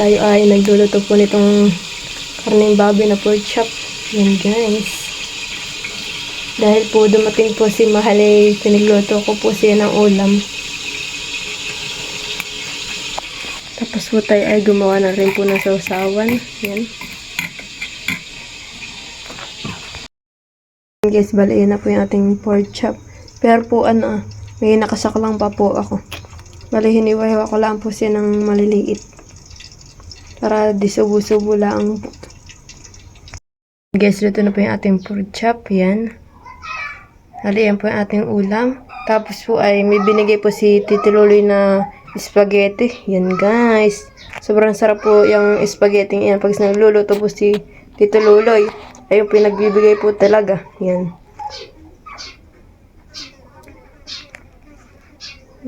tayo ay nagluluto po nitong karneng baboy na pork chop. Yan guys. Dahil po dumating po si Mahal ay pinagluto ko po siya ng ulam. Tapos po tayo ay gumawa na rin po ng sausawan. Yan. Guys, bali na po yung ating pork chop. Pero po may nakasaklang pa po ako. Bali hiniwa-hiwa ko lang po siya ng maliliit. Para di subo-subo lang po. Guys, dito na po yung ating pork chop. Yan. Bali yan po yung ating ulam. Tapos po ay may binigay po si Tito Luloy na spaghetti. Yan guys. Sobrang sarap po yung spaghetti yan. Pag nagluluto po si Tito Luloy, ay yung pinagbibigay po talaga. Yan.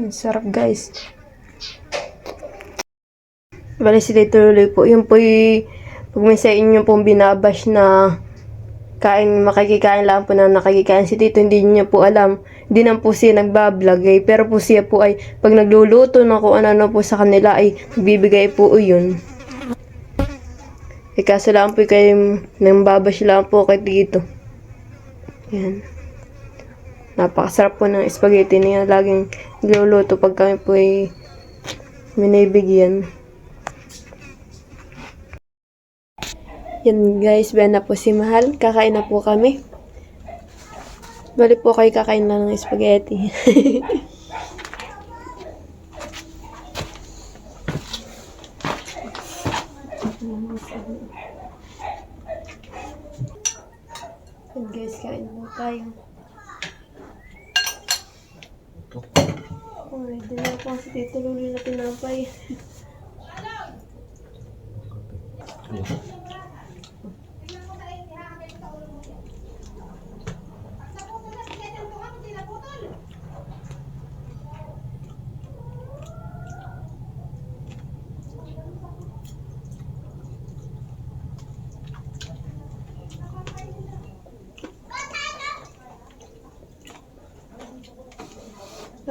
Yan, sarap guys. Bali si Tito Luloy po. Yun po pag may sa inyo pong binabash na makikikain lang po na nakikikain si Tito, hindi niya po alam. Hindi na po siya nagbablog pero po siya po ay pag nagluluto na kung ano po sa kanila ay bibigay po yun. Kaso lang po kayo nang babash lang po kay Tito. Yan. Napakasarap po ng spaghetti niya. Laging nagluluto pag kami po ay minibigyan. Yan guys, ben na po si Mahal. Kakain na po kami. Balik po kayo kakain na ng spaghetti. Yan guys, kain na tayo. Ay, di na po si Tito Luloy na tinapay.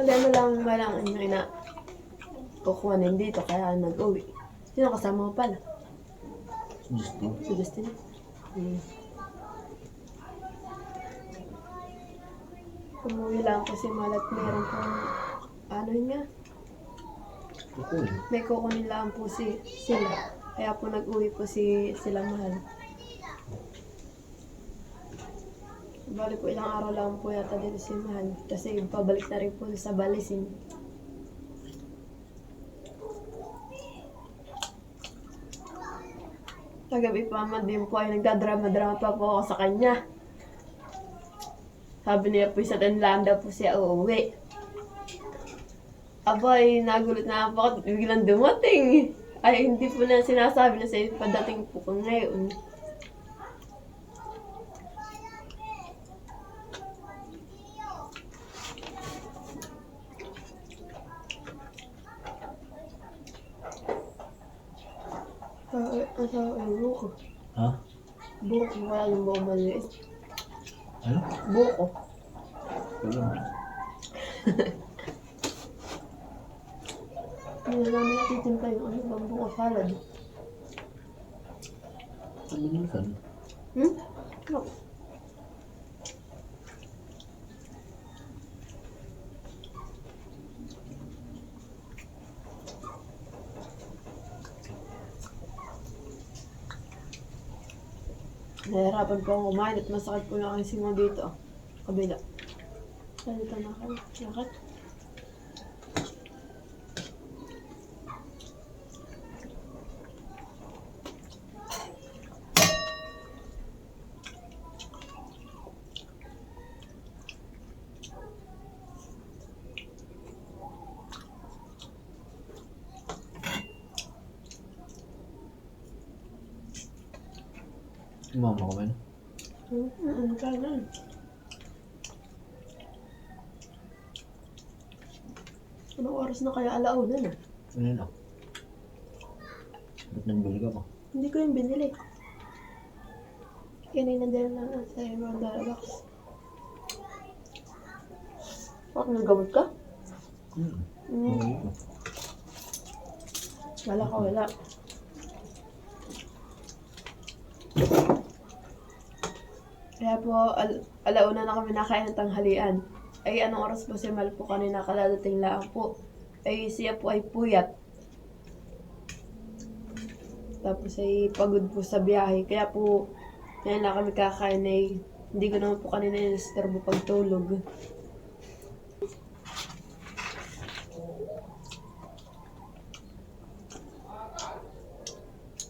Ano lang na kukuhanin dito kaya nag-uwi. Sino kasama mo pala? Justin. Si Justin. Umuwi lang kasi malat meron pong niya. Kukunin. May kukunin lang po sila. Kaya po nag-uwi po sila Mahal. Bali po ilang araw lang po yata dito si Mahal. Kasi pabalik na rin po sa Balisin. Kagabi pa din po ay nagdadrama-drama pa po ako sa kanya. Sabi niya po sa Tanlanda po siya uuwi. Abay, nagulat na po ako. Biglang dumating. Ay, hindi po na sinasabi na sa'yo padating po ko ngayon. Buko. Ha? Buko, wala yung buko maliit. Ano? Buko. Wala. Hindi namin natitimpa yung bang buko salad. Sabi niyo saan? No. Nahihirapan po akong kumain at masakit po yung aking singo dito. Kabila. Dito na ako. Bakit? Mama ko ba yun? Kaya na. Anong oras na kaya alauna na? Ano yun ako? Ba't nagbili ka pa? Hindi ko yung binili. Kanina din lang sa Ronda Box. Bakit naggamot ka? Okay ko. Wala ka, wala. Kaya po, alauna na kami nakain ng tanghalian. Ay, anong oras po si Mal po kanina kaladating lang po. Ay, siya po ay puyat. Tapos ay pagod po sa biyahe. Kaya po, ngayon lang kami kakain ay hindi ko naman po kanina inisturbo pagtulog.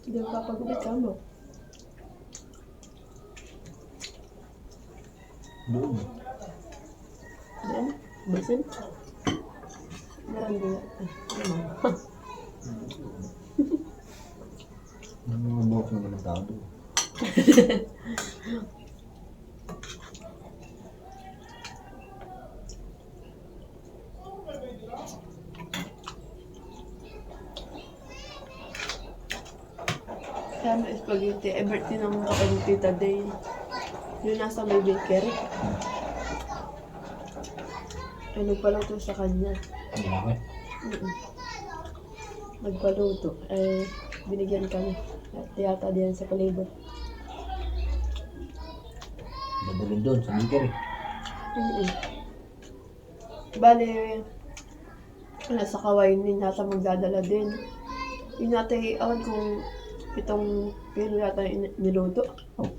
Hindi mo papagubit ka mo. Doon. Yan, basin. Meron din. Mga buhok na naman tao doon. Kaya may spaghetti. Eh, birthday ng kapatid Tita Day. Yung nasa may bakery. Ay, nagpaluto sa kanya. Malaki. Nagpaluto. Eh, binigyan kami. At yata diyan sa palibot. Dadalhin doon sa bakery. Bale, nasa kawain din nata magdadala din. Yung natin, awan kung itong pino yata niluto. Oh.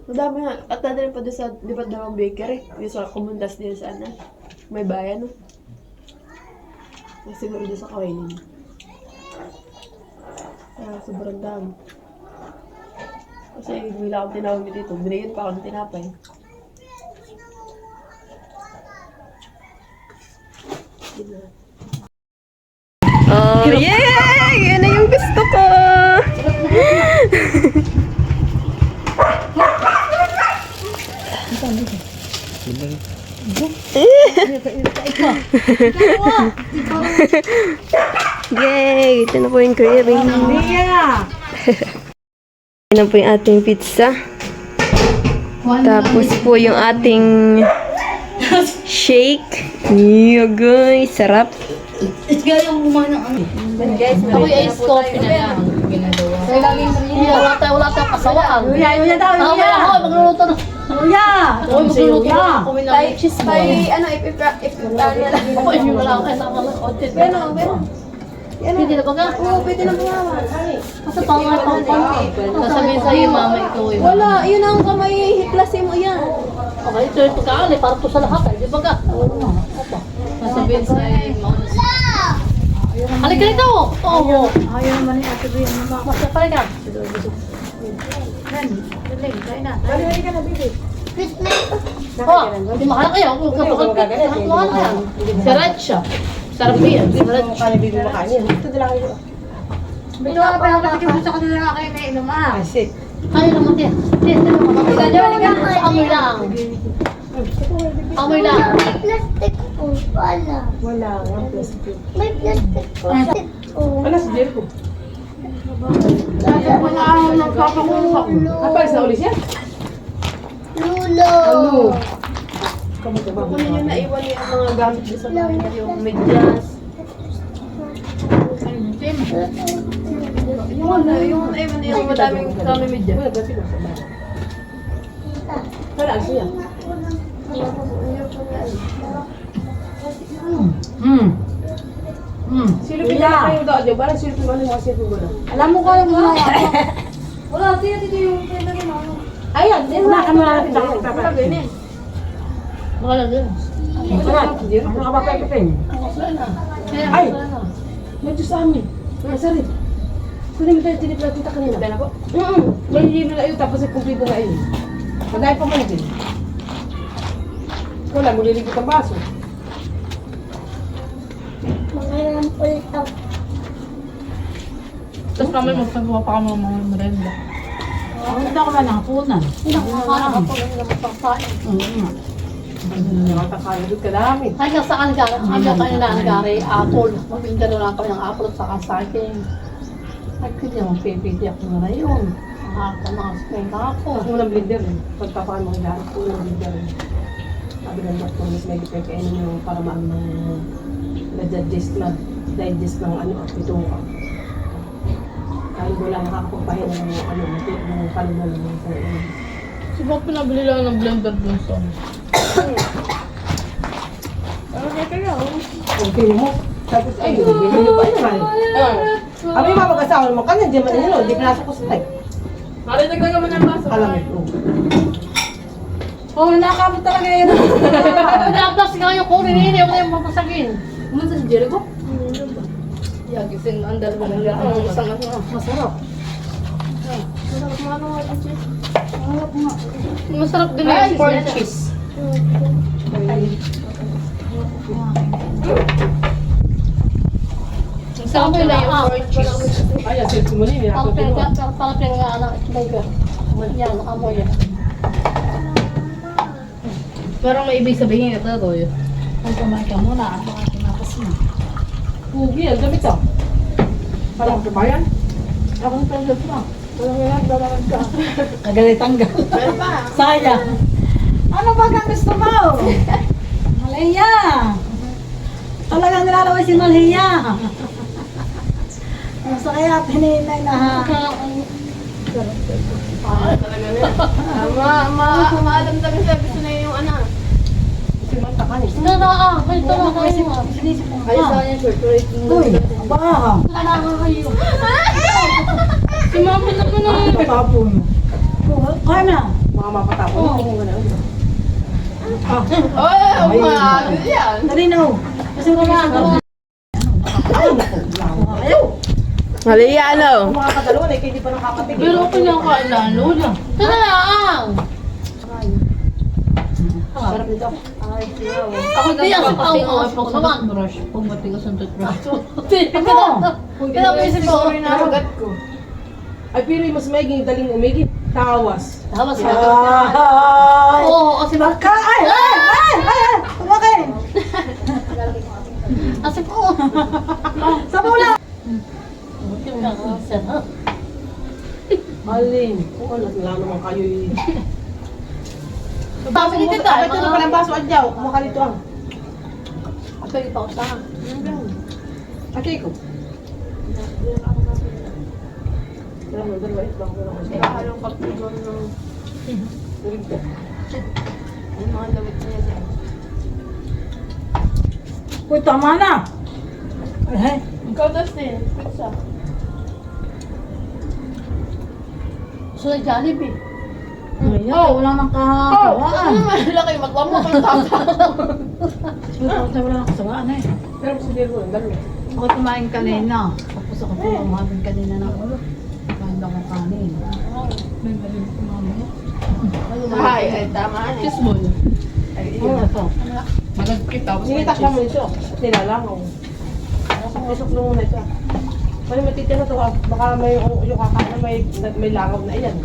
Madami nga. At dadalhin pa doon sa, di ba dalawang bakery? Yung sa kumundas din sa ano. May bayan, no? Siguro doon sa kawainin. Kaya sobrang dami. Kasi bila akong tinawag niyo dito. Binigyan pa ako ng tinapay. Oh, yeah! Yan na yung gusto ko! Yay! Ito na po yung craving. Ito na po yung ating pizza. Tapos po yung ating shake. Yeah, guys. Sarap. Ikaw yung kumain ng ano. Ako yung ice coffee na lang ginagawa. Kaya laging wala tayong kasawaan. Uya daw, uya. Ako, magluluto na. Uya! Ako, magluluto na. Tay, cheese pie, ano, if Ako, hindi mo lang kahit ako ng content. Hindi na ba ka? Oo, pwede na bumawa. Kasi pangal pang sasabihin sa'yo, mama, ikaw yun. Wala, yun ang kamay, hiklasin mo yan. Okay, ito yung pagkaan eh, para to sa lahat eh. Di ba ka? Oo. Sasabihin sa'yo, mama. Halika rito! Oo. Ayaw naman ni Ate Bea naman. Masya pa rin ka. Yan, daling, kain na. Bali ka na, baby. Oh, hindi mahal kayo. Kapag mahal ka. Sriracha. Sarap yan. Sriracha. Paano baby makain? Ito na lang yun. Ito ka pa lang kasi gusto ko nila kayo na inom ah. Kaya naman tiya. Tiya, amoy lang. Amoy lang. May plastic po. Wala. Wala, ang plastic. May plastic po. Wala si Jericho. Dati po na ako nagpapakuha ko. Kapag sa ulis yan? Lulo. Kunin nyo na iwan yung mga gamit niyo sa bahay niyo, yung medyas. Yung naiwan niyo yung madaming kami medyas. Wala, kasi sa bahay. Wala, siya. Silupin na kayo daw, di ba? Silupin mo mga silupin mo na. Alam mo ko yung mga wala, dito yung pwede rin ako. Ayan, di ba? Ano na natin dahil? Wala, ganyan. Wala din. Wala, ano ka ba pekipin? Ay! Medyo sa amin. Masarap. Kunin mo tayo tinipla tita kanina. Dala po? May hindi na yun, tapos ay kumplito na yun. Madami pa man din. Wala, muliligot ang baso. Mga pulito. Tapos kami magpagawa pa kami ng mga merenda. Hindi ako na nakapunan. Nakakala kapag hindi naman pangkain. Nakakalagot ka namin. Hanggang saan ka? Hanggang kayo na ang gari, apple. Magbinda na lang kami ng apple at saka saging. Ay, hindi naman pipiti ako na yun. Nakakasking ka ako. Ako ng blender eh. Pagkakaan mga gamit ko ng blender eh. Sabi ng doktor, mas may kipekainin nyo para maano na-digest ng ano, ito ka. Kaya wala nakakapagpahin ng ano, ng palunan ng mga sarili. Diba pinabili lang ng blender dun sa... Okay mo. Tapos ay, bibili nyo pa naman. Abi, mapag-asawa naman ka na, di man yun, di pinasok ko sa tay. Marinig na naman ang baso. Alam mo. Oo, nakakabot talaga yun. Pinaplas nga yung kunin, hindi ako na yung papasagin. Kumunta si Jericho? Yagising na ang dalawa ng lahat. Masarap. Masarap din yung pork cheese. Masarap din yung pork cheese. Ay, asin ko muna yun. Parang nga anak, burger. Yan, nakamoy yan. Parang may ibig sabihin ito, Toyo. Ay, kumain ka muna. Ako nga tinapas mo. Pugi, ang damit ah. Parang kabayan. Ako ng pagkat mo. Walang yan, dalaman ka. Kagalit tanggal. Sayang. Ano ba ang gusto mo? Malaya. Talagang nilalaway si Malaya. Nasa kaya tininay na ha. Maadam-dami sa gusto na yung ano. Simanta ka ni. Ito na kayo. Ay, sa kanya short rate. Uy, aba. Kayo. Si Mama na po na. Tapon. Kaya na. Mga mapatapon. Oo, wala. Ay, umaagod yan. Dali na ho. Kasi wala ako. Ay, naku. Ayaw. Mali ano? Kung makakadalawa na, hindi pa nakakatigil. Pero ako pinakain lang, Lola. Ito na lang. Sarap nito. Ako din ang pati ang pag sa toothbrush. Pag matigas ang toothbrush. Ito. Kaya may siguro na hagat ko. Ay, pero mas maiging daling umigit. Tawas. Tapos Ay! oo, kasi Baka, ay! Tumakay! kasi po. Sa mula! Alin. Oo, wala naman kayo eh. Sabi ni Tita, Ito na pala ang baso adyaw. Kumaka dito ang. Ako yung pausahan. Ate ko. Alam mo, dalawa ito lang. Halong kapigol ng yung mga damit niya dyan. Uy, tama na! Ay, Ikaw, Dustin. Pizza. So, Jollibee. oh, wala nang kasawaan. Laki, magwamo kang tata. Wala nang kasawaan eh. Pero sa biro, ang dalawa. Ako kumain kanina. Tapos ako kumain kanina ng ulo. Kain lang ng kanin. May balik ko mamaya. Ay, tama. Cheese ball. Oo, ito. Malagkit tapos Sige, takla mo ito. Nilalangaw. Pasok mo muna ito. Pwede matitira ito. Baka may yung kakain may langaw na iyan.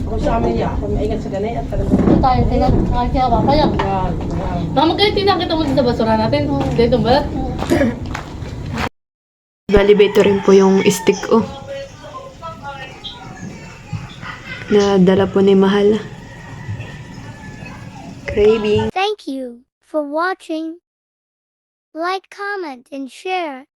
Ako sa amin niya. Kung maingat sa ganay at talagang. Ito tayo, tingnan. Kaya papayag. Yan. Mama, kayo tinakita mo sa basura natin. Dito ba? Balibe ito rin po yung stick oh. Nadala po ni Mahal. Craving. Thank you for watching. Like, comment, and share.